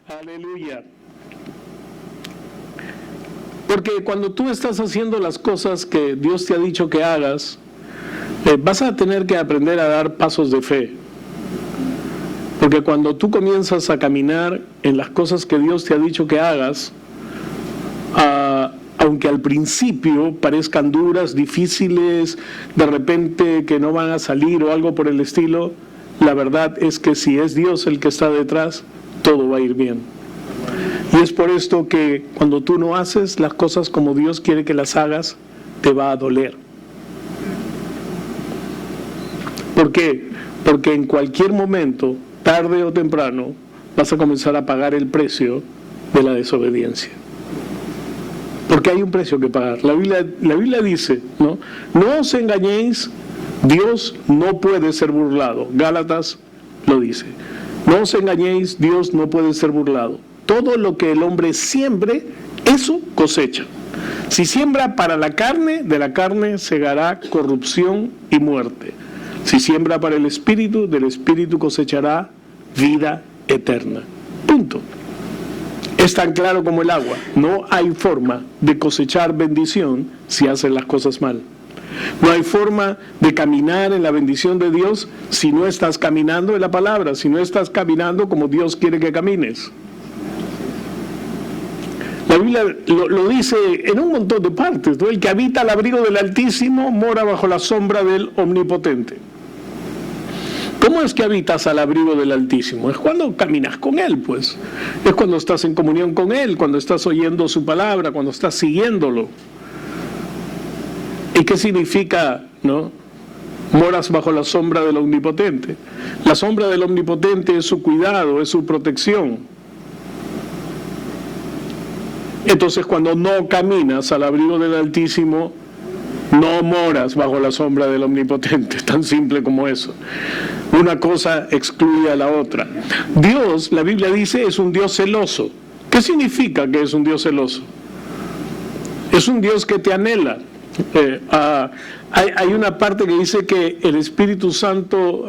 Aleluya. Porque cuando tú estás haciendo las cosas que Dios te ha dicho que hagas, vas a tener que aprender a dar pasos de fe. Porque cuando tú comienzas a caminar en las cosas que Dios te ha dicho que hagas, aunque al principio parezcan duras, difíciles, de repente que no van a salir o algo por el estilo, la verdad es que si es Dios el que está detrás, todo va a ir bien. Y es por esto que cuando tú no haces las cosas como Dios quiere que las hagas, te va a doler. ¿Por qué? Porque en cualquier momento, tarde o temprano, vas a comenzar a pagar el precio de la desobediencia. Porque hay un precio que pagar. La Biblia dice, ¿no? No os engañéis, Dios no puede ser burlado. Gálatas lo dice. No os engañéis, Dios no puede ser burlado. Todo lo que el hombre siembre, eso cosecha. Si siembra para la carne, de la carne segará corrupción y muerte. Si siembra para el espíritu, del espíritu cosechará vida eterna. Punto. Es tan claro como el agua. No hay forma de cosechar bendición si haces las cosas mal. No hay forma de caminar en la bendición de Dios si no estás caminando en la palabra, si no estás caminando como Dios quiere que camines. La Biblia lo dice en un montón de partes, ¿no? El que habita al abrigo del Altísimo mora bajo la sombra del Omnipotente. ¿Cómo es que habitas al abrigo del Altísimo? Es cuando caminas con Él, pues. Es cuando estás en comunión con Él, cuando estás oyendo su palabra, cuando estás siguiéndolo. ¿Y qué significa, no? Moras bajo la sombra del Omnipotente. La sombra del Omnipotente es su cuidado, es su protección. Entonces, cuando no caminas al abrigo del Altísimo, no moras bajo la sombra del Omnipotente, tan simple como eso. Una cosa excluye a la otra. Dios, la Biblia dice, es un Dios celoso. ¿Qué significa que es un Dios celoso? Es un Dios que te anhela. Hay una parte que dice que el Espíritu Santo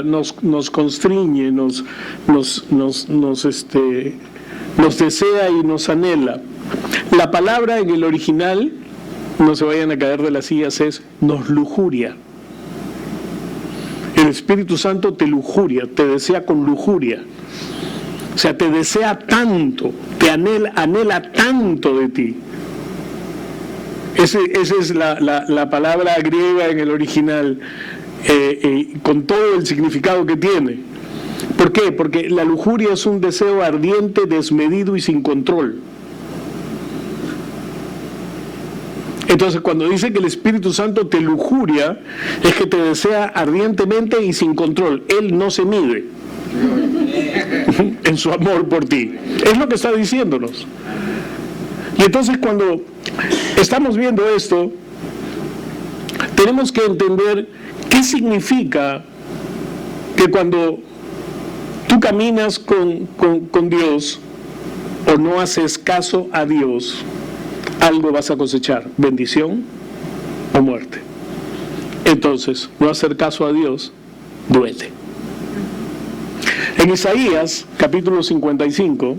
nos constriñe, nos desea y nos anhela. La palabra en el original, no se vayan a caer de las sillas, es nos lujuria. El Espíritu Santo te lujuria, te desea con lujuria. O sea, te desea tanto, te anhela tanto de ti. Esa es la palabra griega en el original, con todo el significado que tiene. ¿Por qué? Porque la lujuria es un deseo ardiente, desmedido y sin control. Entonces, cuando dice que el Espíritu Santo te lujuria, es que te desea ardientemente y sin control. Él no se mide en su amor por ti. Es lo que está diciéndonos. Y entonces, cuando estamos viendo esto, tenemos que entender qué significa que cuando tú caminas con Dios o no haces caso a Dios, algo vas a cosechar, bendición o muerte. Entonces, no hacer caso a Dios duele. En Isaías, capítulo 55,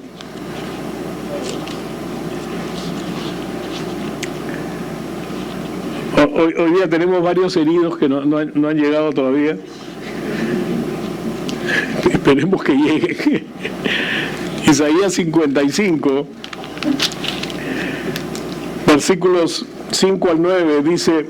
hoy día tenemos varios heridos que no han llegado todavía. Esperemos que lleguen. Isaías 55, versículos 5 al 9, dice: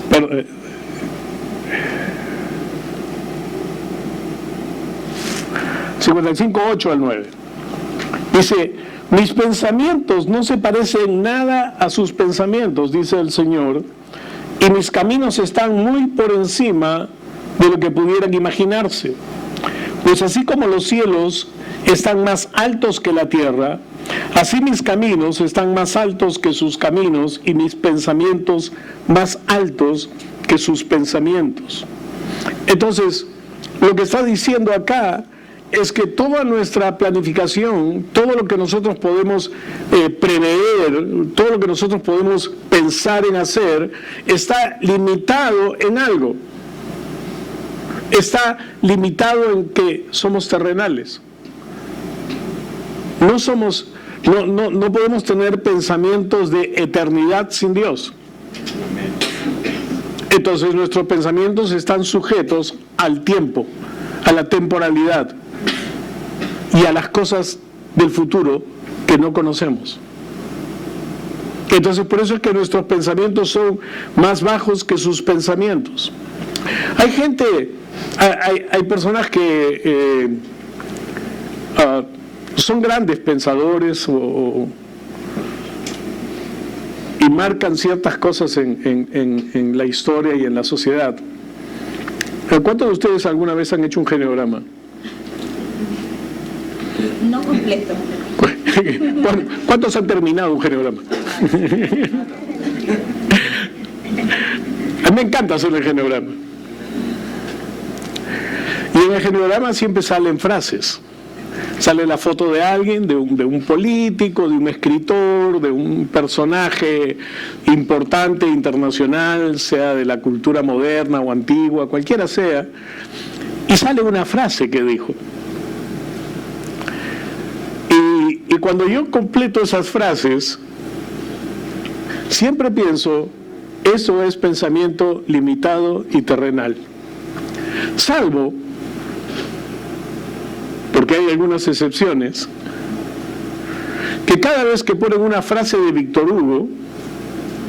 perdón, 55, 8 al 9. Dice: mis pensamientos no se parecen nada a sus pensamientos, dice el Señor, y mis caminos están muy por encima de lo que pudieran imaginarse. Pues así como los cielos están más altos que la tierra, así mis caminos están más altos que sus caminos y mis pensamientos más altos que sus pensamientos. Entonces, lo que está diciendo acá es que toda nuestra planificación, todo lo que nosotros podemos prever hacer, todo lo que nosotros podemos pensar en hacer, está limitado en algo. Está limitado en que somos terrenales. No podemos tener pensamientos de eternidad sin Dios. Entonces nuestros pensamientos están sujetos al tiempo, a la temporalidad y a las cosas del futuro que no conocemos. Entonces por eso es que nuestros pensamientos son más bajos que sus pensamientos. Hay gente, hay personas que son grandes pensadores y marcan ciertas cosas en la historia y en la sociedad. ¿Cuántos de ustedes alguna vez han hecho un geneograma? No completo. ¿Cuántos han terminado un geneograma? A mí me encanta hacer el geneograma. Y en el geneograma siempre salen frases. Sale la foto de alguien, de un político, de un escritor, de un personaje importante, internacional, sea de la cultura moderna o antigua, cualquiera sea, y sale una frase que dijo. Y cuando yo completo esas frases, siempre pienso, eso es pensamiento limitado y terrenal. Salvo, porque hay algunas excepciones, que cada vez que ponen una frase de Víctor Hugo,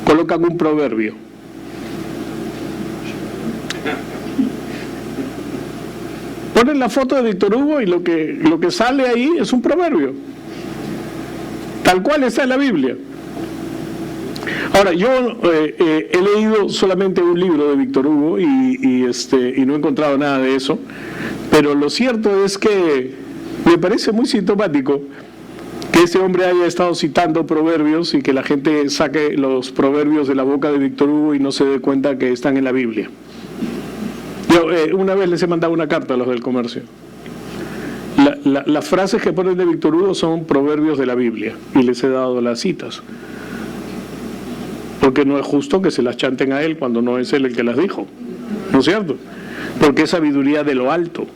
colocan un proverbio. Ponen la foto de Víctor Hugo y lo que sale ahí es un proverbio, tal cual está en la Biblia. Ahora, yo he leído solamente un libro de Víctor Hugo y no he encontrado nada de eso, pero lo cierto es que me parece muy sintomático que este hombre haya estado citando proverbios y que la gente saque los proverbios de la boca de Víctor Hugo y no se dé cuenta que están en la Biblia. Yo una vez les he mandado una carta a los del comercio. Las frases que ponen de Víctor Hugo son proverbios de la Biblia y les he dado las citas. Porque no es justo que se las chanten a él cuando no es él el que las dijo, ¿no es cierto? Porque es sabiduría de lo alto,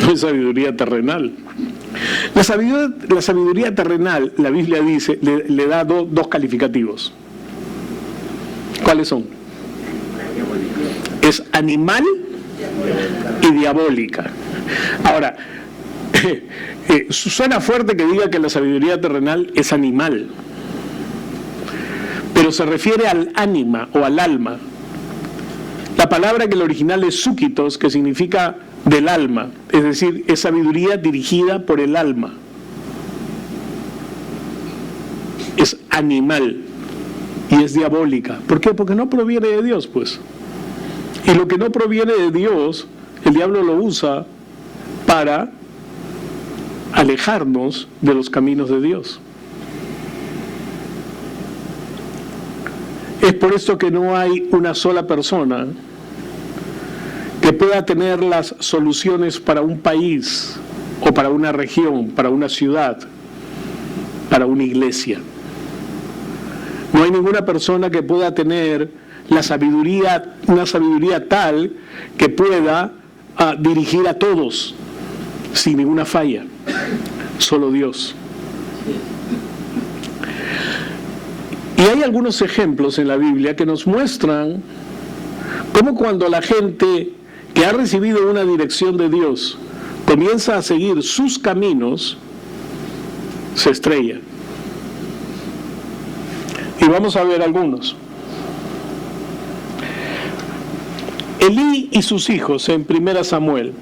no es sabiduría terrenal. La sabiduría terrenal, la Biblia dice, le da dos calificativos. ¿Cuáles son? Es animal y diabólica. Ahora, suena fuerte que diga que la sabiduría terrenal es animal, pero se refiere al ánima o al alma. La palabra que el original es súquitos, que significa del alma, es decir, es sabiduría dirigida por el alma. Es animal y es diabólica. ¿Por qué? Porque no proviene de Dios, pues. Y lo que no proviene de Dios, el diablo lo usa para alejarnos de los caminos de Dios. Es por esto que no hay una sola persona que pueda tener las soluciones para un país o para una región, para una ciudad, para una iglesia. No hay ninguna persona que pueda tener una sabiduría tal que pueda dirigir a todos sin ninguna falla. Solo Dios. Y hay algunos ejemplos en la Biblia que nos muestran cómo cuando la gente que ha recibido una dirección de Dios comienza a seguir sus caminos, se estrella. Y vamos a ver algunos. Elí y sus hijos en 1 Samuel.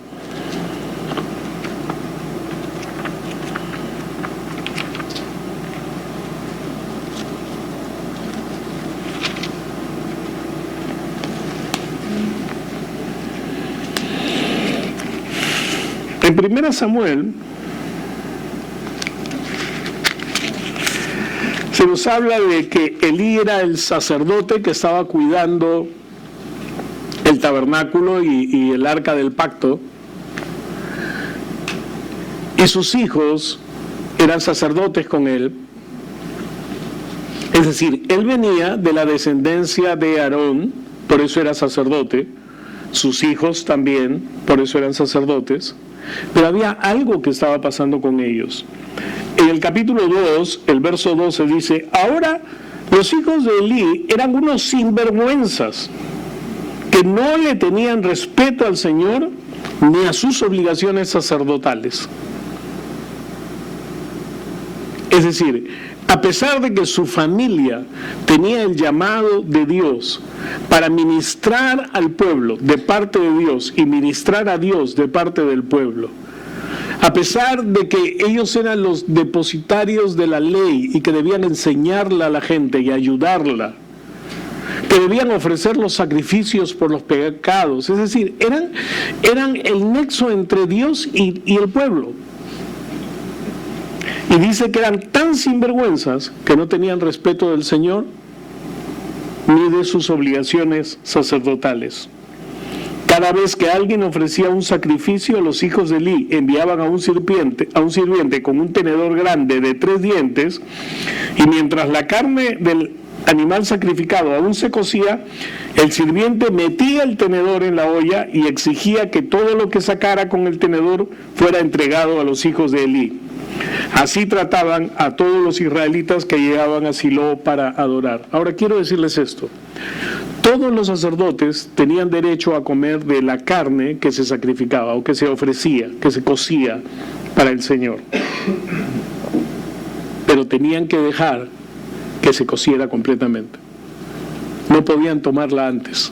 En 1 Samuel se nos habla de que Elí era el sacerdote que estaba cuidando el tabernáculo y el arca del pacto, y sus hijos eran sacerdotes con él, Es decir, él venía de la descendencia de Aarón, por eso era sacerdote, sus hijos también, por eso eran sacerdotes, pero había algo que estaba pasando con ellos. En el capítulo 2, el verso 12 dice, ahora los hijos de Elí eran unos sinvergüenzas, que no le tenían respeto al Señor ni a sus obligaciones sacerdotales. Es decir, a pesar de que su familia tenía el llamado de Dios para ministrar al pueblo de parte de Dios y ministrar a Dios de parte del pueblo, a pesar de que ellos eran los depositarios de la ley y que debían enseñarla a la gente y ayudarla, que debían ofrecer los sacrificios por los pecados, es decir, eran el nexo entre Dios y el pueblo. Y dice que eran tan sinvergüenzas que no tenían respeto del Señor ni de sus obligaciones sacerdotales. Cada vez que alguien ofrecía un sacrificio, los hijos de Elí enviaban a un sirviente con un tenedor grande de 3 dientes, y mientras la carne del animal sacrificado aún se cocía, el sirviente metía el tenedor en la olla y exigía que todo lo que sacara con el tenedor fuera entregado a los hijos de Elí. Así trataban a todos los israelitas que llegaban a Silo para adorar. Ahora quiero decirles esto. Todos los sacerdotes tenían derecho a comer de la carne que se sacrificaba o que se ofrecía, que se cocía para el Señor. Pero tenían que dejar que se cociera completamente. No podían tomarla antes.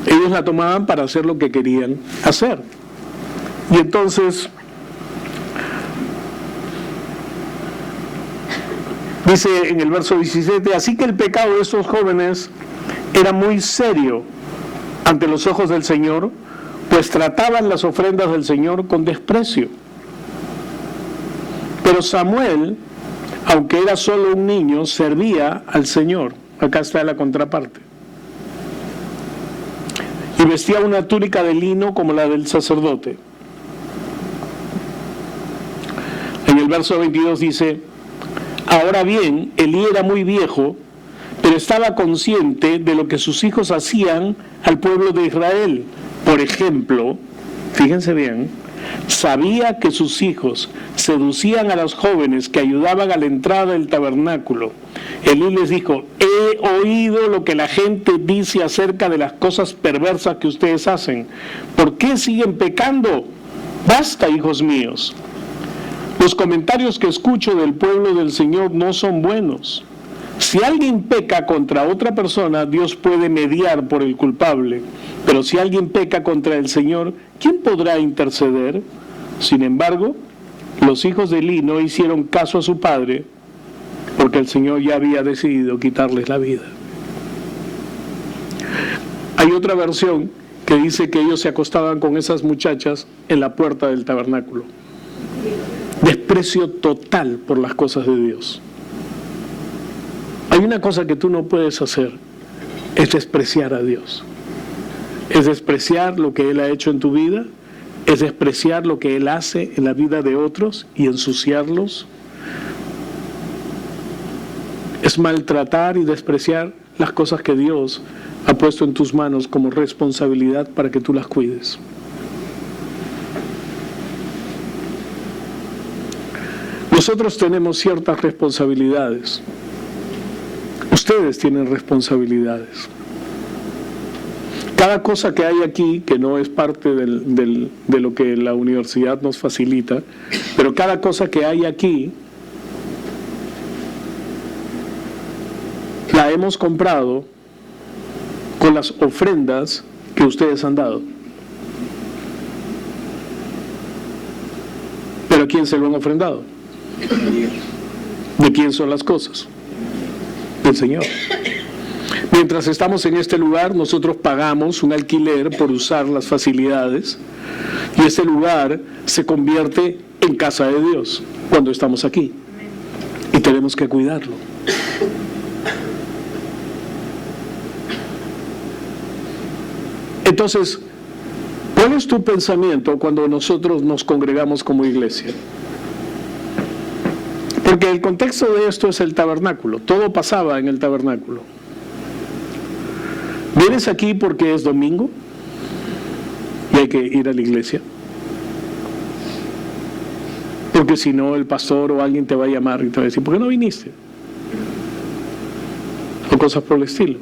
Ellos la tomaban para hacer lo que querían hacer. Y entonces dice en el verso 17, así que el pecado de estos jóvenes era muy serio ante los ojos del Señor, pues trataban las ofrendas del Señor con desprecio. Pero Samuel, aunque era solo un niño, servía al Señor. Acá está la contraparte. Y vestía una túnica de lino como la del sacerdote. En el verso 22 dice, ahora bien, Elí era muy viejo, pero estaba consciente de lo que sus hijos hacían al pueblo de Israel. Por ejemplo, fíjense bien, sabía que sus hijos seducían a los jóvenes que ayudaban a la entrada del tabernáculo. Elí les dijo, he oído lo que la gente dice acerca de las cosas perversas que ustedes hacen. ¿Por qué siguen pecando? Basta, hijos míos. Los comentarios que escucho del pueblo del Señor no son buenos. Si alguien peca contra otra persona, Dios puede mediar por el culpable. Pero si alguien peca contra el Señor, ¿quién podrá interceder? Sin embargo, los hijos de Elí no hicieron caso a su padre, porque el Señor ya había decidido quitarles la vida. Hay otra versión que dice que ellos se acostaban con esas muchachas en la puerta del tabernáculo. Desprecio total por las cosas de Dios. Hay una cosa que tú no puedes hacer, es despreciar a Dios. Es despreciar lo que Él ha hecho en tu vida, es despreciar lo que Él hace en la vida de otros y ensuciarlos. Es maltratar y despreciar las cosas que Dios ha puesto en tus manos como responsabilidad para que tú las cuides. Nosotros tenemos ciertas responsabilidades. Ustedes tienen responsabilidades. Cada cosa que hay aquí, que no es parte de lo que la universidad nos facilita, pero cada cosa que hay aquí, la hemos comprado con las ofrendas que ustedes han dado. ¿Pero a quién se lo han ofrendado? ¿De quién son las cosas? Del Señor. Mientras estamos en este lugar, nosotros pagamos un alquiler por usar las facilidades, y este lugar se convierte en casa de Dios cuando estamos aquí, y tenemos que cuidarlo. Entonces, ¿cuál es tu pensamiento cuando nosotros nos congregamos como iglesia? Porque el contexto de esto es el tabernáculo, todo pasaba en el tabernáculo. ¿Vienes aquí porque es domingo y hay que ir a la iglesia? Porque si no, el pastor o alguien te va a llamar y te va a decir, ¿por qué no viniste? O cosas por el estilo.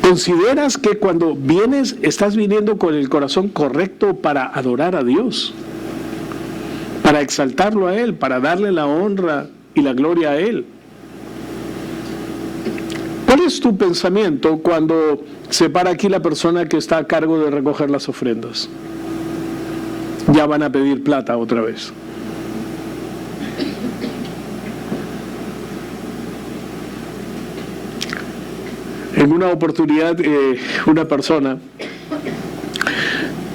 ¿Consideras que cuando vienes, estás viniendo con el corazón correcto para adorar a Dios? Para exaltarlo a Él, para darle la honra y la gloria a Él. ¿Cuál es tu pensamiento cuando se para aquí la persona que está a cargo de recoger las ofrendas? Ya van a pedir plata otra vez. En una oportunidad, una persona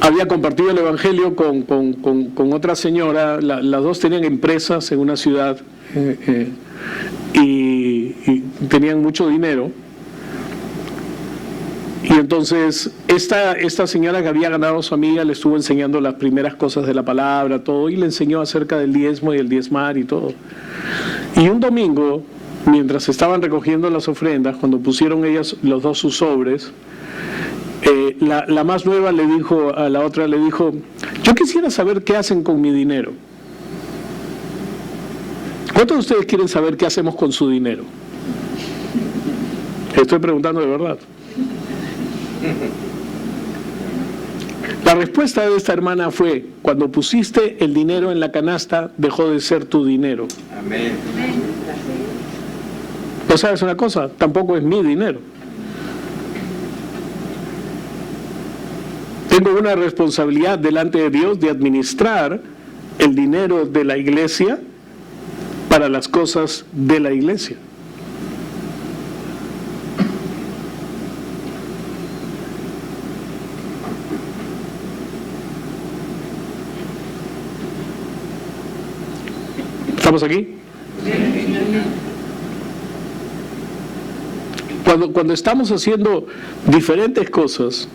había compartido el evangelio con otra señora. Las dos tenían empresas en una ciudad y tenían mucho dinero. Y entonces esta señora que había ganado a su amiga le estuvo enseñando las primeras cosas de la palabra, todo, y le enseñó acerca del diezmo y el diezmar y todo. Y un domingo, mientras estaban recogiendo las ofrendas, cuando pusieron ellas los dos sus sobres, la más nueva le dijo a la otra, le dijo, yo quisiera saber qué hacen con mi dinero. ¿Cuántos de ustedes quieren saber qué hacemos con su dinero? Estoy preguntando de verdad. La respuesta de esta hermana fue, cuando pusiste el dinero en la canasta, dejó de ser tu dinero. Amén. ¿No sabes una cosa? Tampoco es mi dinero. Tengo una responsabilidad delante de Dios de administrar el dinero de la iglesia para las cosas de la iglesia. ¿Estamos aquí? Cuando estamos haciendo diferentes cosas,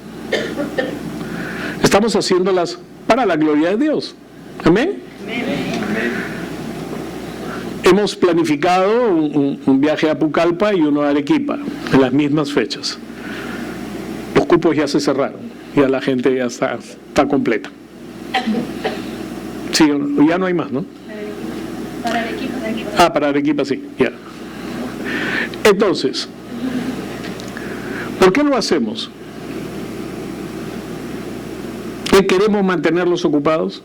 estamos haciéndolas para la gloria de Dios. ¿Amén? Hemos planificado un viaje a Pucallpa y uno a Arequipa en las mismas fechas. Los cupos ya se cerraron, ya la gente ya está completa. Sí, ya no hay más, ¿no? Para Arequipa. Para Arequipa sí, ya. Entonces, ¿por qué lo hacemos? ¿Que queremos mantenerlos ocupados?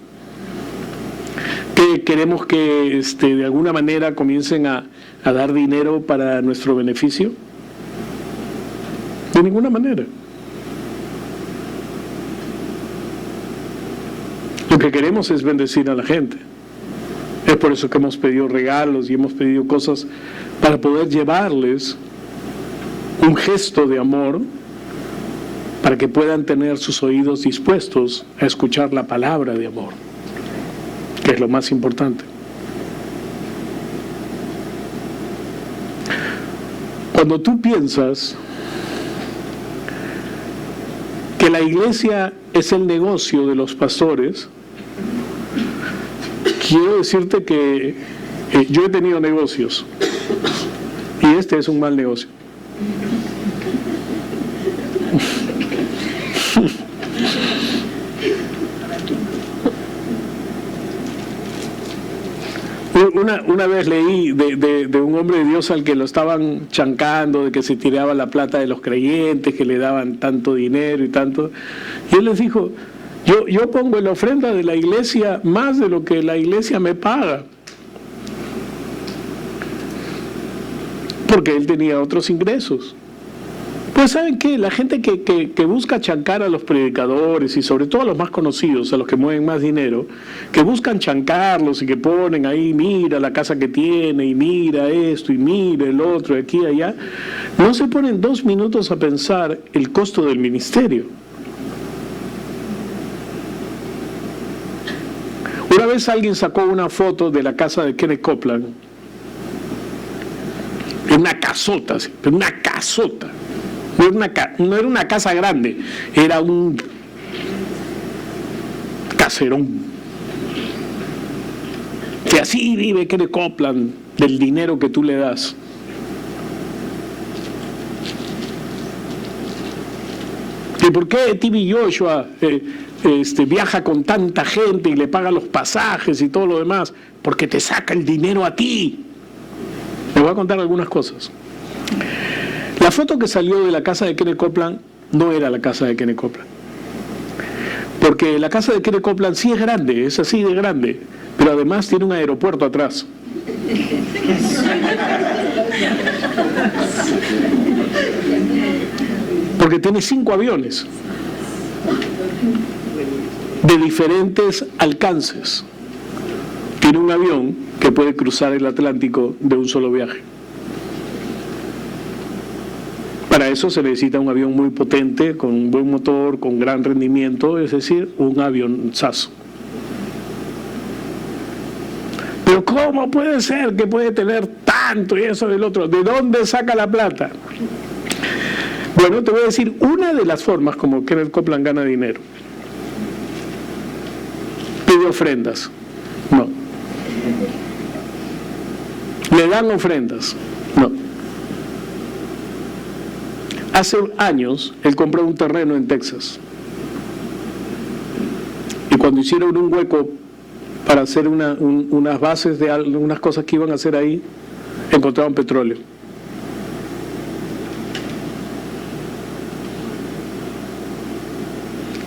¿Que queremos que de alguna manera comiencen a dar dinero para nuestro beneficio? De ninguna manera. Lo que queremos es bendecir a la gente. Es por eso que hemos pedido regalos y hemos pedido cosas para poder llevarles un gesto de amor para que puedan tener sus oídos dispuestos a escuchar la palabra de amor, que es lo más importante. Cuando tú piensas que la iglesia es el negocio de los pastores, quiero decirte que yo he tenido negocios y este es un mal negocio. Una vez leí de un hombre de Dios al que lo estaban chancando, de que se tiraba la plata de los creyentes, que le daban tanto dinero y tanto. Y él les dijo, yo pongo en la ofrenda de la iglesia más de lo que la iglesia me paga. Porque él tenía otros ingresos. Pues ¿saben qué? La gente que busca chancar a los predicadores y sobre todo a los más conocidos, a los que mueven más dinero, que buscan chancarlos y que ponen ahí, mira la casa que tiene y mira esto y mira el otro, aquí y allá, no se ponen 2 minutos a pensar el costo del ministerio. Una vez alguien sacó una foto de la casa de Kenneth Copeland, una casota, ¿sí? Pero una casota. No era una casa grande, era un caserón. Que así vive Kenneth Copeland del dinero que tú le das. ¿Y por qué TV Joshua viaja con tanta gente y le paga los pasajes y todo lo demás? Porque te saca el dinero a ti. Les voy a contar algunas cosas. La foto que salió de la casa de Kenneth Copeland no era la casa de Kenneth Copeland. Porque la casa de Kenneth Copeland sí es grande, es así de grande, pero además tiene un aeropuerto atrás. Porque tiene 5 aviones de diferentes alcances. Tiene un avión que puede cruzar el Atlántico de un solo viaje. Para eso se necesita un avión muy potente, con un buen motor, con gran rendimiento, es decir, un avionzazo. Pero ¿cómo puede ser que puede tener tanto y eso del otro? ¿De dónde saca la plata? Bueno, te voy a decir una de las formas como Kenneth Copeland gana dinero. Pide ofrendas. No. ¿Le dan ofrendas? No. Hace años él compró un terreno en Texas. Y cuando hicieron un hueco para hacer unas bases de unas cosas que iban a hacer ahí, encontraron petróleo.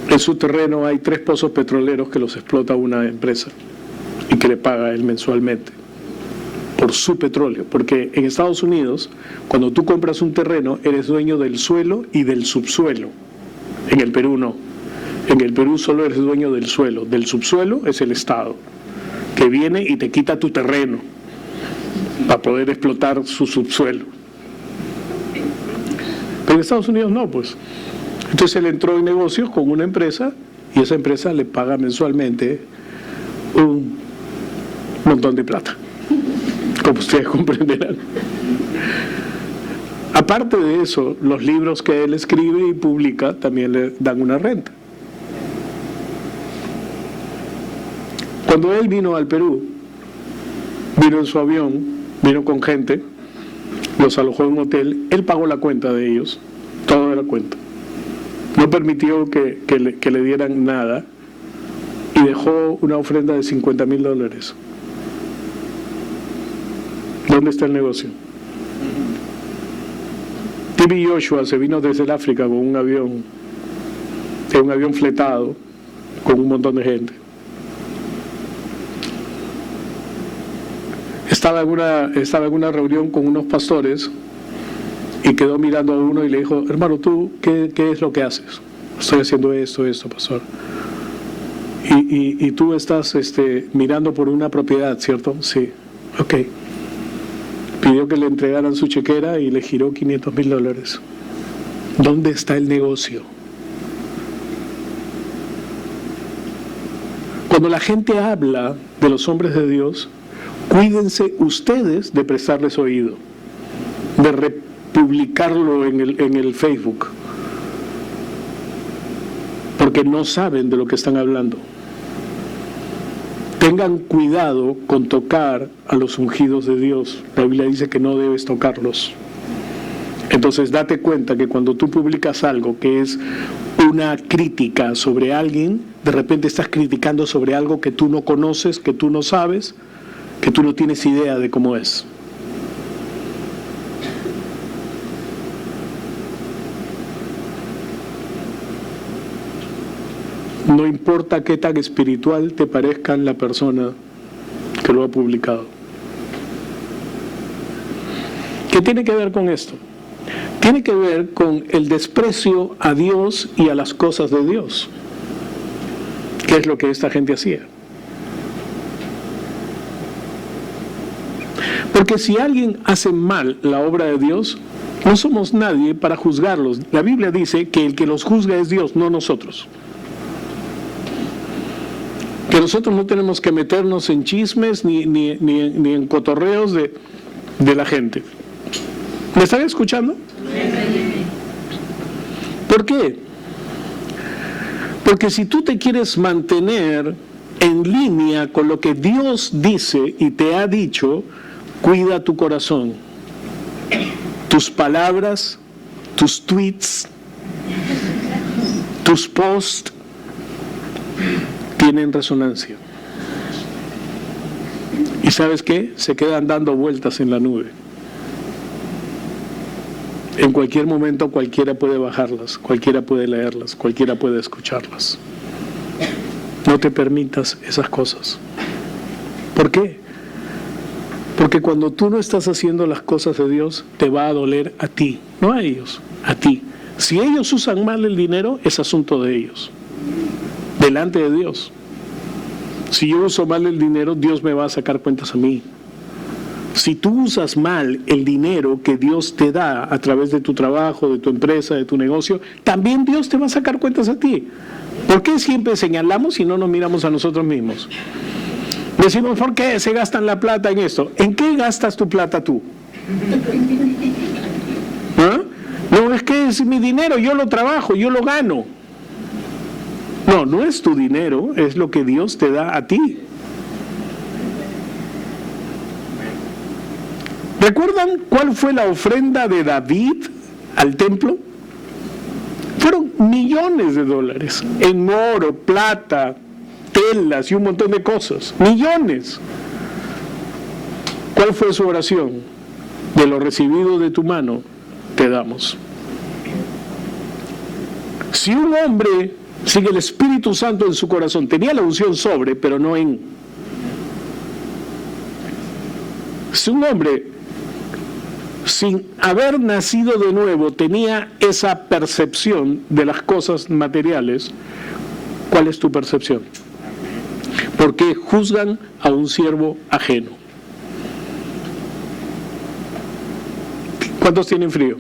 En su terreno hay 3 pozos petroleros que los explota una empresa y que le paga él mensualmente por su petróleo, porque en Estados Unidos, cuando tú compras un terreno, eres dueño del suelo y del subsuelo. En el Perú no. En el Perú solo eres dueño del suelo. Del subsuelo es el Estado, que viene y te quita tu terreno para poder explotar su subsuelo. Pero en Estados Unidos no, pues. Entonces él entró en negocios con una empresa y esa empresa le paga mensualmente un montón de plata, como ustedes comprenderán. Aparte de eso, los libros que él escribe y publica también le dan una renta. Cuando él vino al Perú, vino en su avión, vino con gente, los alojó en un hotel, él pagó la cuenta de ellos, toda la cuenta. No permitió que le dieran nada y dejó una ofrenda de $50,000. ¿Dónde está el negocio? TV Joshua se vino desde el África con un avión fletado, con un montón de gente. Estaba en una reunión con unos pastores y quedó mirando a uno y le dijo: hermano, ¿tú qué es lo que haces? Estoy haciendo esto, pastor. Y tú estás mirando por una propiedad, ¿cierto? Sí. Ok. Pidió que le entregaran su chequera y le giró $500,000. ¿Dónde está el negocio? Cuando la gente habla de los hombres de Dios, cuídense ustedes de prestarles oído, de republicarlo en el Facebook, porque no saben de lo que están hablando. Tengan cuidado con tocar a los ungidos de Dios. La Biblia dice que no debes tocarlos. Entonces date cuenta que cuando tú publicas algo que es una crítica sobre alguien, de repente estás criticando sobre algo que tú no conoces, que tú no sabes, que tú no tienes idea de cómo es. No importa qué tan espiritual te parezca la persona que lo ha publicado. ¿Qué tiene que ver con esto? Tiene que ver con el desprecio a Dios y a las cosas de Dios, que es lo que esta gente hacía. Porque si alguien hace mal la obra de Dios, no somos nadie para juzgarlos. La Biblia dice que el que los juzga es Dios, no nosotros. Que nosotros no tenemos que meternos en chismes ni en cotorreos de la gente. ¿Me están escuchando? ¿Por qué? Porque si tú te quieres mantener en línea con lo que Dios dice y te ha dicho, cuida tu corazón. Tus palabras, tus tweets, tus posts tienen resonancia. ¿Y sabes qué? Se quedan dando vueltas en la nube. En cualquier momento cualquiera puede bajarlas, cualquiera puede leerlas, cualquiera puede escucharlas. No te permitas esas cosas. ¿Por qué? Porque cuando tú no estás haciendo las cosas de Dios, te va a doler a ti, no a ellos, a ti. Si ellos usan mal el dinero, es asunto de ellos, delante de Dios. Si yo uso mal el dinero, Dios me va a sacar cuentas a mí. Si tú usas mal el dinero que Dios te da a través de tu trabajo, de tu empresa, de tu negocio, también Dios te va a sacar cuentas a ti. ¿Por qué siempre señalamos y no nos miramos a nosotros mismos? Decimos, ¿por qué se gastan la plata en esto? ¿En qué gastas tu plata tú? ¿Ah? No, es que es mi dinero, yo lo trabajo, yo lo gano. No, no es tu dinero, es lo que Dios te da a ti. ¿Recuerdan cuál fue la ofrenda de David al templo? Fueron millones de dólares en oro, plata, telas y un montón de cosas. Millones. ¿Cuál fue su oración? De lo recibido de tu mano, te damos. Si un hombre sin el Espíritu Santo en su corazón, tenía la unción sobre, pero no en. Si un hombre sin haber nacido de nuevo tenía esa percepción de las cosas materiales, ¿cuál es tu percepción? Porque juzgan a un siervo ajeno. ¿Cuántos tienen frío?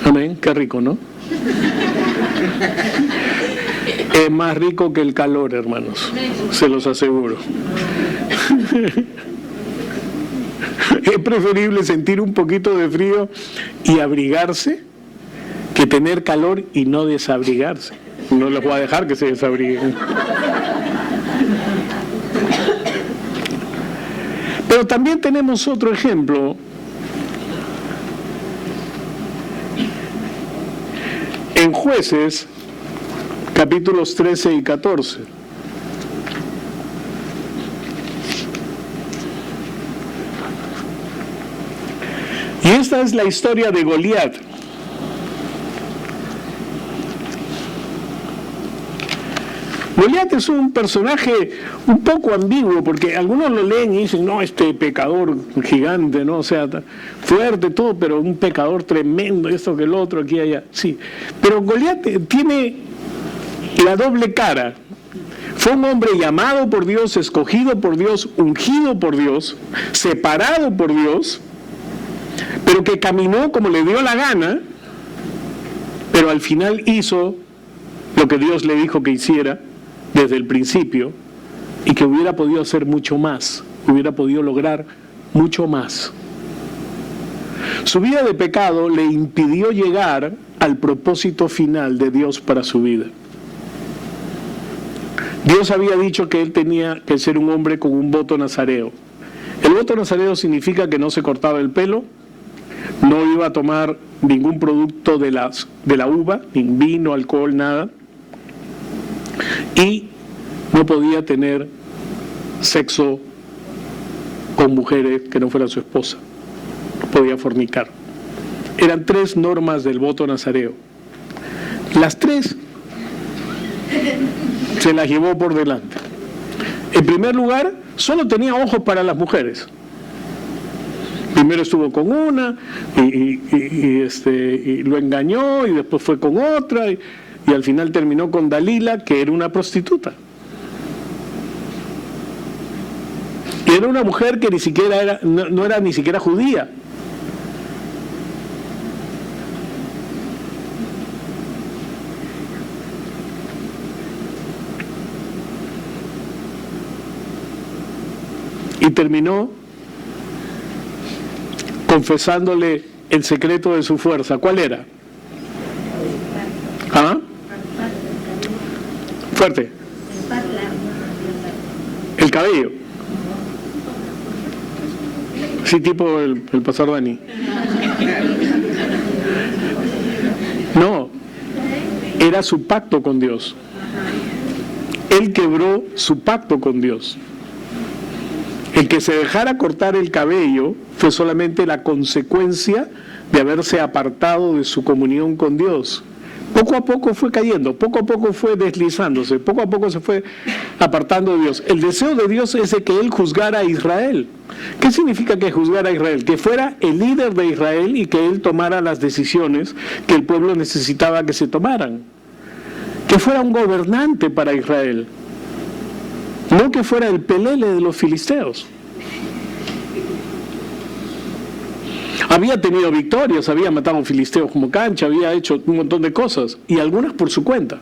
Amén, qué rico, ¿no? Es más rico que el calor, hermanos, se los aseguro. Es preferible sentir un poquito de frío y abrigarse que tener calor y no desabrigarse. No les voy a dejar que se desabriguen. Pero también tenemos otro ejemplo. En Jueces, capítulos 13 y 14. Y esta es la historia de Goliat. Goliat es un personaje un poco ambiguo, porque algunos lo leen y dicen, no, este pecador gigante, ¿no? O sea, fuerte, todo, pero un pecador tremendo, esto que el otro, aquí y allá. Sí, pero Goliat tiene la doble cara. Fue un hombre llamado por Dios, escogido por Dios, ungido por Dios, separado por Dios, pero que caminó como le dio la gana, pero al final hizo lo que Dios le dijo que hiciera desde el principio, y que hubiera podido hacer mucho más, hubiera podido lograr mucho más. Su vida de pecado le impidió llegar al propósito final de Dios para su vida. Dios había dicho que él tenía que ser un hombre con un voto nazareo. El voto nazareo significa que no se cortaba el pelo, no iba a tomar ningún producto de la uva, ni vino, alcohol, nada, y no podía tener sexo con mujeres que no fueran su esposa, no podía fornicar. Eran 3 normas del voto nazareo. Las 3 se las llevó por delante. En primer lugar, solo tenía ojos para las mujeres. Primero estuvo con una y lo engañó, y después fue con otra, y al final terminó con Dalila, que era una prostituta. Y era una mujer que ni siquiera no era ni siquiera judía. Y terminó confesándole el secreto de su fuerza. ¿Cuál era? ¿Ah? Fuerte. cabello. Sí, tipo el pastor Dani. No, era su pacto con Dios. Él quebró su pacto con Dios. El que se dejara cortar el cabello fue solamente la consecuencia de haberse apartado de su comunión con Dios. Poco a poco fue cayendo, poco a poco fue deslizándose, poco a poco se fue apartando de Dios. El deseo de Dios es de que Él juzgara a Israel. ¿Qué significa que juzgara a Israel? Que fuera el líder de Israel y que Él tomara las decisiones que el pueblo necesitaba que se tomaran. Que fuera un gobernante para Israel. No que fuera el pelele de los filisteos. Había tenido victorias, había matado a un filisteo como cancha, había hecho un montón de cosas, y algunas por su cuenta.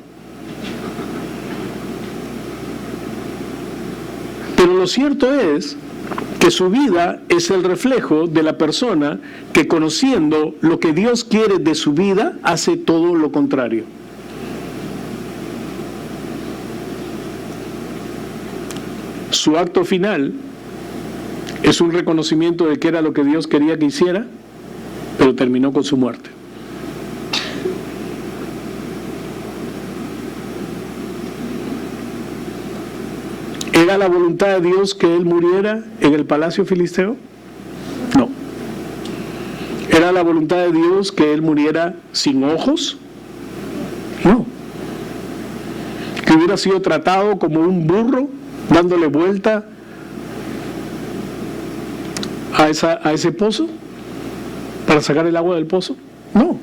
Pero lo cierto es que su vida es el reflejo de la persona que, conociendo lo que Dios quiere de su vida, hace todo lo contrario. Su acto final es un reconocimiento de que era lo que Dios quería que hiciera, pero terminó con su muerte. ¿Era la voluntad de Dios que él muriera en el palacio filisteo? No. ¿Era la voluntad de Dios que él muriera sin ojos? No. ¿Que hubiera sido tratado como un burro, dándole vuelta a ese pozo para sacar el agua del pozo? No.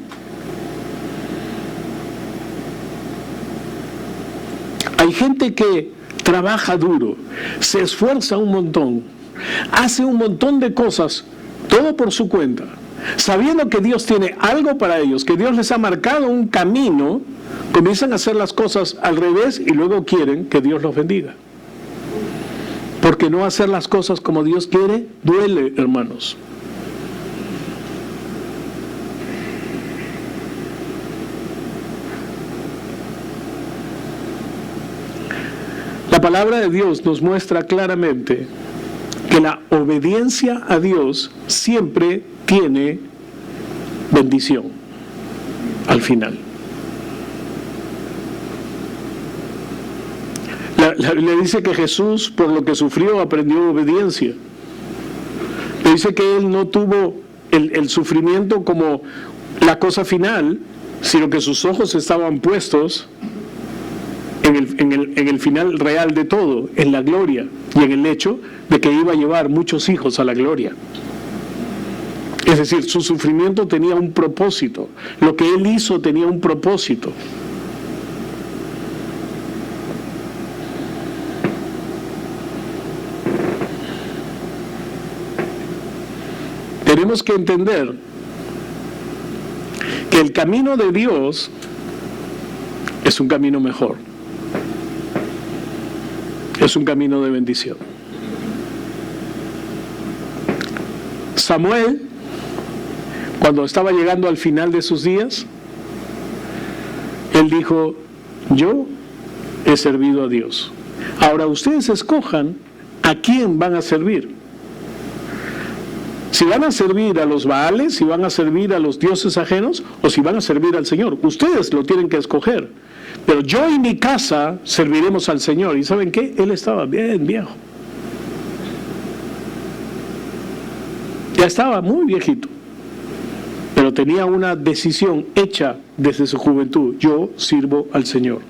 Hay gente que trabaja duro, se esfuerza un montón, hace un montón de cosas, todo por su cuenta, sabiendo que Dios tiene algo para ellos, que Dios les ha marcado un camino, comienzan a hacer las cosas al revés y luego quieren que Dios los bendiga. Porque no hacer las cosas como Dios quiere duele, hermanos. La palabra de Dios nos muestra claramente que la obediencia a Dios siempre tiene bendición al final. La Biblia dice que Jesús, por lo que sufrió, aprendió obediencia. Le dice que Él no tuvo el sufrimiento como la cosa final, sino que sus ojos estaban puestos en el final real de todo, en la gloria y en el hecho de que iba a llevar muchos hijos a la gloria. Es decir, su sufrimiento tenía un propósito, lo que Él hizo tenía un propósito. Tenemos que entender que el camino de Dios es un camino mejor. Es un camino de bendición. Samuel, cuando estaba llegando al final de sus días, él dijo: yo he servido a Dios. Ahora ustedes escojan a quién van a servir. Si van a servir a los Baales, si van a servir a los dioses ajenos, o si van a servir al Señor. Ustedes lo tienen que escoger. Pero yo y mi casa serviremos al Señor. ¿Y saben qué? Él estaba bien viejo. Ya estaba muy viejito. Pero tenía una decisión hecha desde su juventud. Yo sirvo al Señor.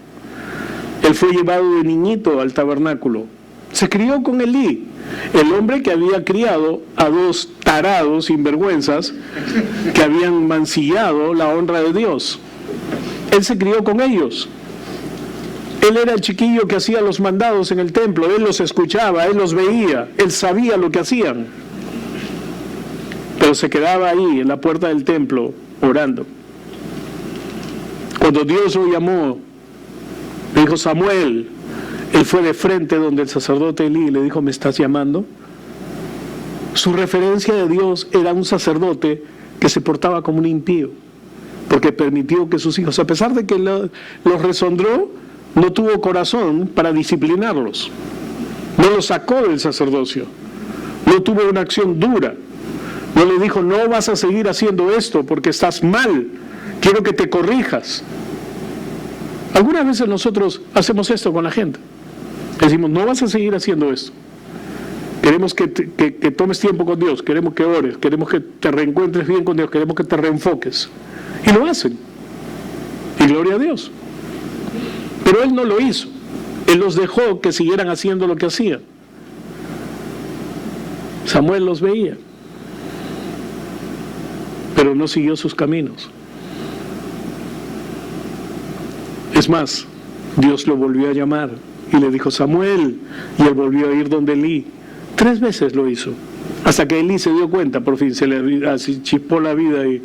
Él fue llevado de niñito al tabernáculo. Se crió con Elí, el hombre que había criado a dos tarados sinvergüenzas que habían mancillado la honra de Dios. Él se crió con ellos. Él era el chiquillo que hacía los mandados en el templo. Él los escuchaba, él los veía, él sabía lo que hacían. Pero se quedaba ahí en la puerta del templo orando. Cuando Dios lo llamó, le dijo: Samuel. Él fue de frente donde el sacerdote Elí le dijo: ¿me estás llamando? Su referencia de Dios era un sacerdote que se portaba como un impío, porque permitió que sus hijos, a pesar de que los resondró, no tuvo corazón para disciplinarlos. No lo sacó del sacerdocio. No tuvo una acción dura. No le dijo, no vas a seguir haciendo esto porque estás mal. Quiero que te corrijas. Algunas veces nosotros hacemos esto con la gente. Decimos, no vas a seguir haciendo esto. Queremos que tomes tiempo con Dios, queremos que ores, queremos que te reencuentres bien con Dios, queremos que te reenfoques. Y lo hacen. Y gloria a Dios. Pero Él no lo hizo. Él los dejó que siguieran haciendo lo que hacían. Samuel los veía, pero no siguió sus caminos. Es más, Dios lo volvió a llamar y le dijo, Samuel, y él volvió a ir donde Elí. 3 veces lo hizo, hasta que Elí se dio cuenta, por fin se le chispó la vida y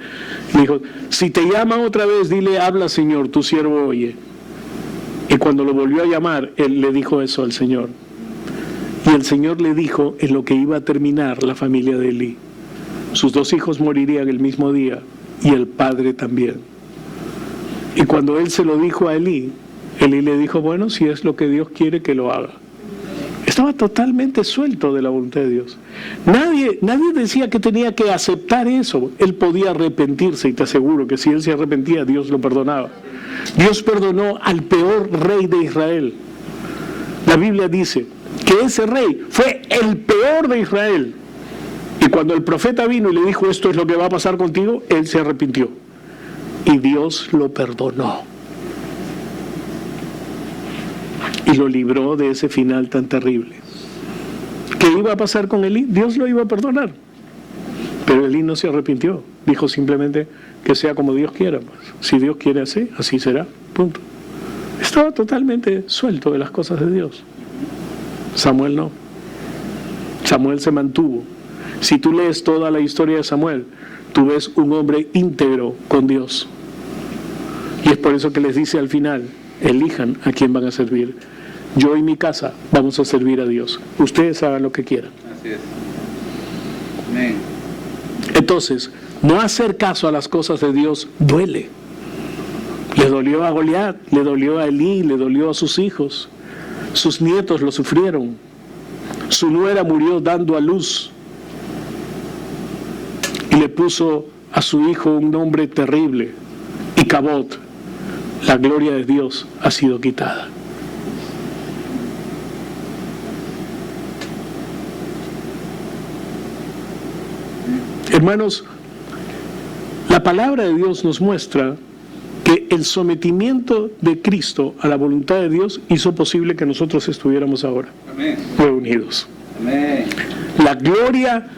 le dijo, si te llama otra vez, dile, habla Señor, tu siervo oye. Y cuando lo volvió a llamar, él le dijo eso al Señor. Y el Señor le dijo en lo que iba a terminar la familia de Elí. Sus 2 hijos morirían el mismo día y el padre también. Y cuando él se lo dijo a Elí, Elí le dijo, bueno, si es lo que Dios quiere que lo haga. Estaba totalmente suelto de la voluntad de Dios. Nadie decía que tenía que aceptar eso. Él podía arrepentirse y te aseguro que si él se arrepentía, Dios lo perdonaba. Dios perdonó al peor rey de Israel. La Biblia dice que ese rey fue el peor de Israel. Y cuando el profeta vino y le dijo, esto es lo que va a pasar contigo, él se arrepintió. Y Dios lo perdonó. Y lo libró de ese final tan terrible. ¿Qué iba a pasar con Elí? Dios lo iba a perdonar. Pero Elí no se arrepintió. Dijo simplemente que sea como Dios quiera. Pues. Si Dios quiere así, así será. Punto. Estaba totalmente suelto de las cosas de Dios. Samuel no. Samuel se mantuvo. Si tú lees toda la historia de Samuel, tú ves un hombre íntegro con Dios. Y es por eso que les dice al final, elijan a quién van a servir. Yo y mi casa vamos a servir a Dios. Ustedes hagan lo que quieran. Así es. Amén. Entonces, no hacer caso a las cosas de Dios duele. Le dolió a Goliat, le dolió a Elí, le dolió a sus hijos. Sus nietos lo sufrieron. Su nuera murió dando a luz. Y le puso a su hijo un nombre terrible. Icabod. La gloria de Dios ha sido quitada. Hermanos, la palabra de Dios nos muestra que el sometimiento de Cristo a la voluntad de Dios hizo posible que nosotros estuviéramos ahora Amén. reunidos. Amén. La gloria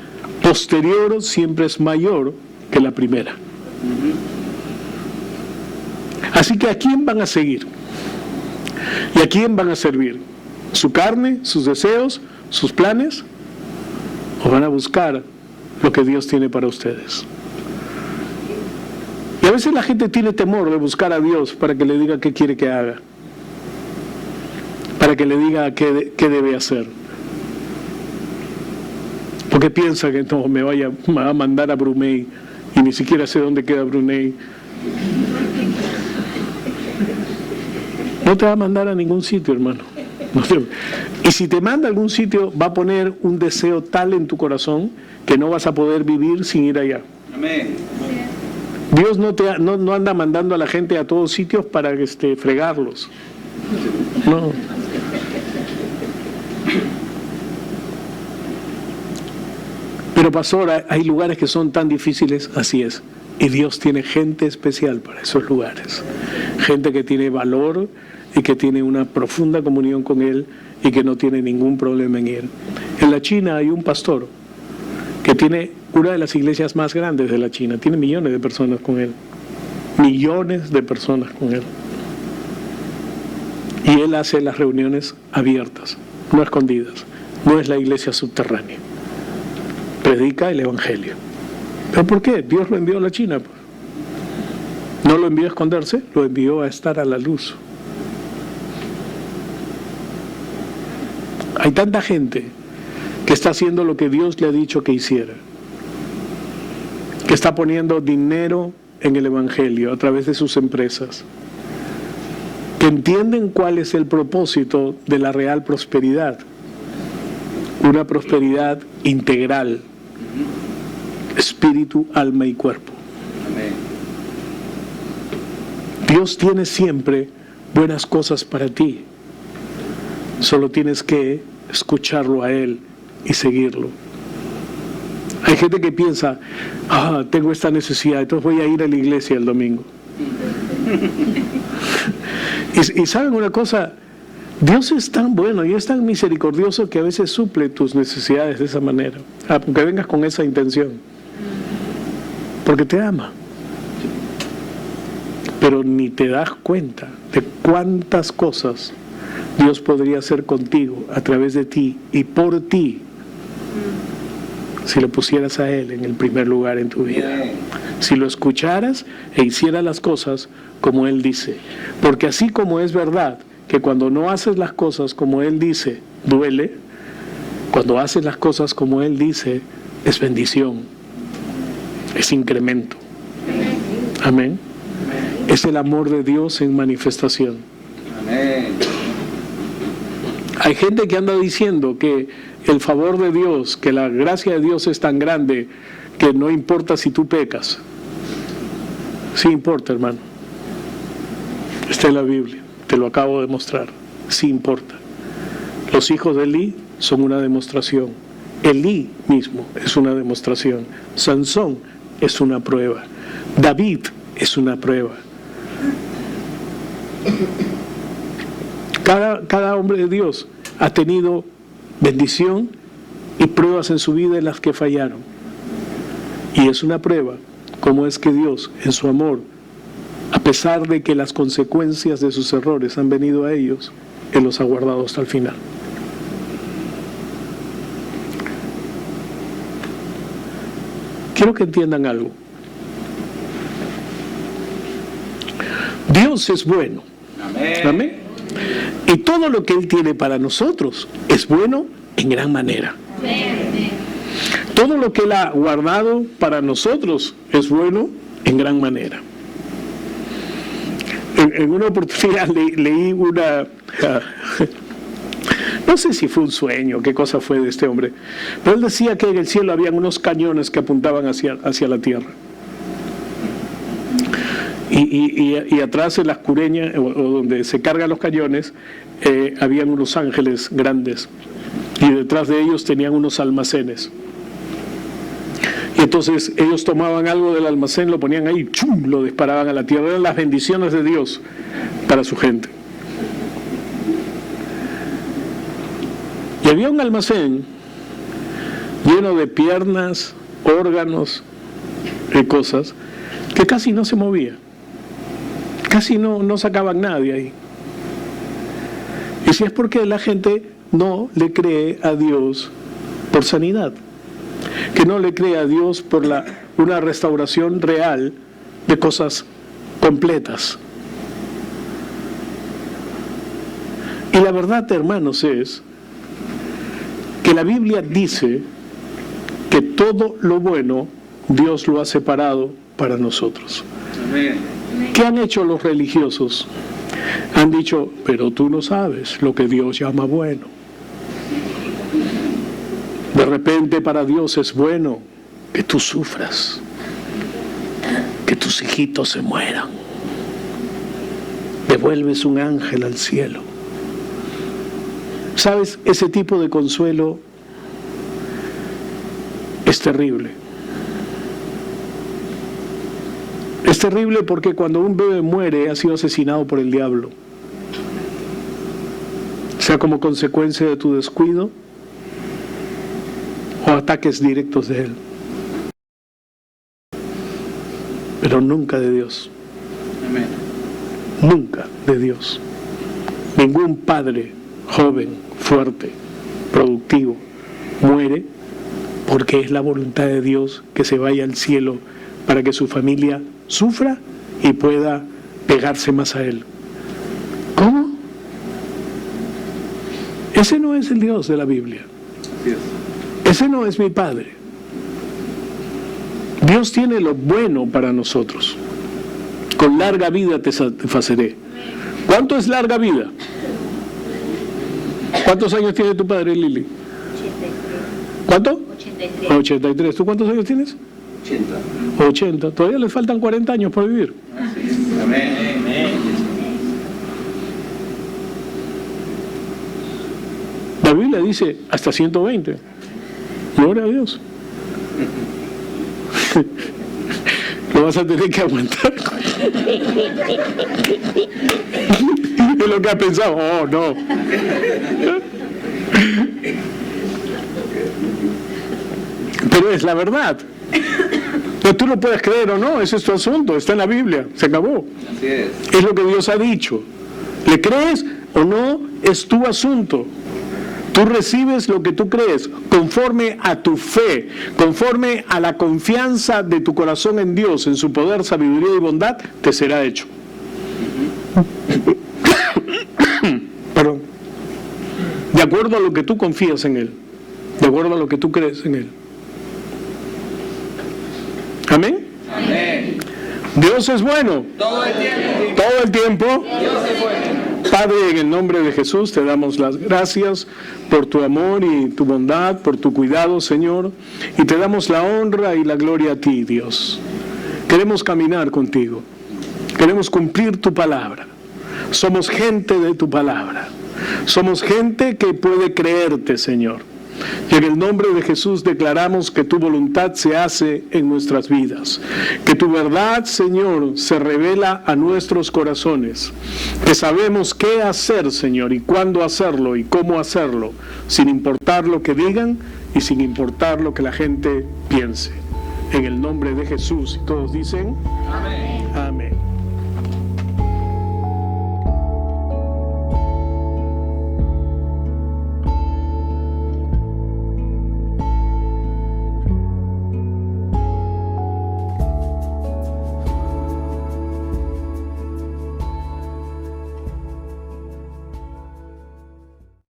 posterior siempre es mayor que la primera. Así que ¿a quién van a seguir? ¿Y a quién van a servir? ¿Su carne, sus deseos, sus planes? ¿O van a buscar lo que Dios tiene para ustedes? Y a veces la gente tiene temor de buscar a Dios para que le diga qué quiere que haga, para que le diga qué debe hacer. Porque piensa que no, me va a mandar a Brunei y ni siquiera sé dónde queda Brunei. No te va a mandar a ningún sitio, hermano. Y si te manda a algún sitio, va a poner un deseo tal en tu corazón que no vas a poder vivir sin ir allá. Amén. Dios no anda mandando a la gente a todos sitios para fregarlos. No. Pero pastor, hay lugares que son tan difíciles, así es. Y Dios tiene gente especial para esos lugares. Gente que tiene valor y que tiene una profunda comunión con Él y que no tiene ningún problema en ir. En la China hay un pastor que tiene una de las iglesias más grandes de la China. Tiene millones de personas con él. Millones de personas con él. Y él hace las reuniones abiertas, no escondidas. No es la iglesia subterránea. Predica el evangelio. ¿Pero por qué? Dios lo envió a la China. No lo envió a esconderse, lo envió a estar a la luz. Hay tanta gente que está haciendo lo que Dios le ha dicho que hiciera, que está poniendo dinero en el evangelio a través de sus empresas, que entienden cuál es el propósito de la real prosperidad una prosperidad integral, espíritu, alma y cuerpo. Amén. Dios tiene siempre buenas cosas para ti. Solo tienes que escucharlo a Él y seguirlo. Hay gente que piensa, tengo esta necesidad, entonces voy a ir a la iglesia el domingo. Y saben una cosa, Dios es tan bueno y es tan misericordioso que a veces suple tus necesidades de esa manera, aunque vengas con esa intención, porque te ama. Pero ni te das cuenta de cuántas cosas Dios podría hacer contigo, a través de ti y por ti, si lo pusieras a Él en el primer lugar en tu vida. Si lo escucharas e hicieras las cosas como Él dice. Porque así como es verdad que cuando no haces las cosas como Él dice, duele, cuando haces las cosas como Él dice, es bendición, es incremento. Amén. Es el amor de Dios en manifestación. Amén. Hay gente que anda diciendo que el favor de Dios, que la gracia de Dios es tan grande que no importa si tú pecas. Sí importa, hermano. Está en la Biblia, te lo acabo de mostrar. Sí importa. Los hijos de Elí son una demostración. Elí mismo es una demostración. Sansón es una prueba. David es una prueba. Cada hombre de Dios ha tenido bendición y pruebas en su vida en las que fallaron. Y es una prueba cómo es que Dios, en su amor, a pesar de que las consecuencias de sus errores han venido a ellos, Él los ha guardado hasta el final. Quiero que entiendan algo. Dios es bueno. Amén. Amén. Y todo lo que Él tiene para nosotros es bueno en gran manera. Todo lo que Él ha guardado para nosotros es bueno en gran manera. En una oportunidad leí una... no sé si fue un sueño, qué cosa fue de este hombre, pero él decía que en el cielo habían unos cañones que apuntaban hacia la tierra. Y atrás en las cureñas, o donde se cargan los cañones, habían unos ángeles grandes, y detrás de ellos tenían unos almacenes. Y entonces ellos tomaban algo del almacén, lo ponían ahí, ¡chum!, lo disparaban a la tierra. Eran las bendiciones de Dios para su gente. Y había un almacén lleno de piernas, órganos y cosas que casi no se movía. Casi no sacaban nada de ahí. Y si es porque la gente no le cree a Dios por sanidad, que no le cree a Dios por una restauración real de cosas completas. Y la verdad, hermanos, es que la Biblia dice que todo lo bueno Dios lo ha separado para nosotros. Amén. ¿Qué han hecho los religiosos? Han dicho, pero tú no sabes lo que Dios llama bueno. De repente para Dios es bueno que tú sufras, que tus hijitos se mueran. Devuelves un ángel al cielo. ¿Sabes? Ese tipo de consuelo es terrible. Es terrible porque cuando un bebé muere ha sido asesinado por el diablo. Sea como consecuencia de tu descuido o ataques directos de él. Pero nunca de Dios. Amén. Nunca de Dios. Ningún padre joven, fuerte, productivo, muere porque es la voluntad de Dios que se vaya al cielo para que su familia sufra y pueda pegarse más a Él. ¿Cómo? Ese no es el Dios de la Biblia. Así es. Ese no es mi Padre. Dios tiene lo bueno para nosotros. Con larga vida te satisfaceré. ¿Cuánto es larga vida? ¿Cuántos años tiene tu padre, Lili? 7. ¿Cuánto? 83. 83. ¿Tú cuántos años tienes? 80. 80. Todavía le faltan 40 años por vivir. Así es. Amén. La Biblia dice hasta 120. Gloria a Dios. Lo vas a tener que aguantar. Es lo que has pensado. Oh, no. Pero es la verdad. Pero tú lo puedes creer o no, ese es tu asunto, está en la Biblia, se acabó. Así es. Es lo que Dios ha dicho. ¿Le crees o no? Es tu asunto. Tú recibes lo que tú crees, conforme a tu fe, conforme a la confianza de tu corazón en Dios, en su poder, sabiduría y bondad, te será hecho. Perdón. De acuerdo a lo que tú confías en Él, de acuerdo a lo que tú crees en Él. Amén. Amén. Dios es bueno. Todo el tiempo. Todo el tiempo. Dios es bueno. Padre, en el nombre de Jesús te damos las gracias por tu amor y tu bondad, por tu cuidado, Señor, y te damos la honra y la gloria a ti, Dios. Queremos caminar contigo, queremos cumplir tu palabra. Somos gente de tu palabra, somos gente que puede creerte, Señor. Y en el nombre de Jesús declaramos que tu voluntad se hace en nuestras vidas, que tu verdad, Señor, se revela a nuestros corazones, que sabemos qué hacer, Señor, y cuándo hacerlo y cómo hacerlo, sin importar lo que digan y sin importar lo que la gente piense. En el nombre de Jesús, y todos dicen, amén. Amén.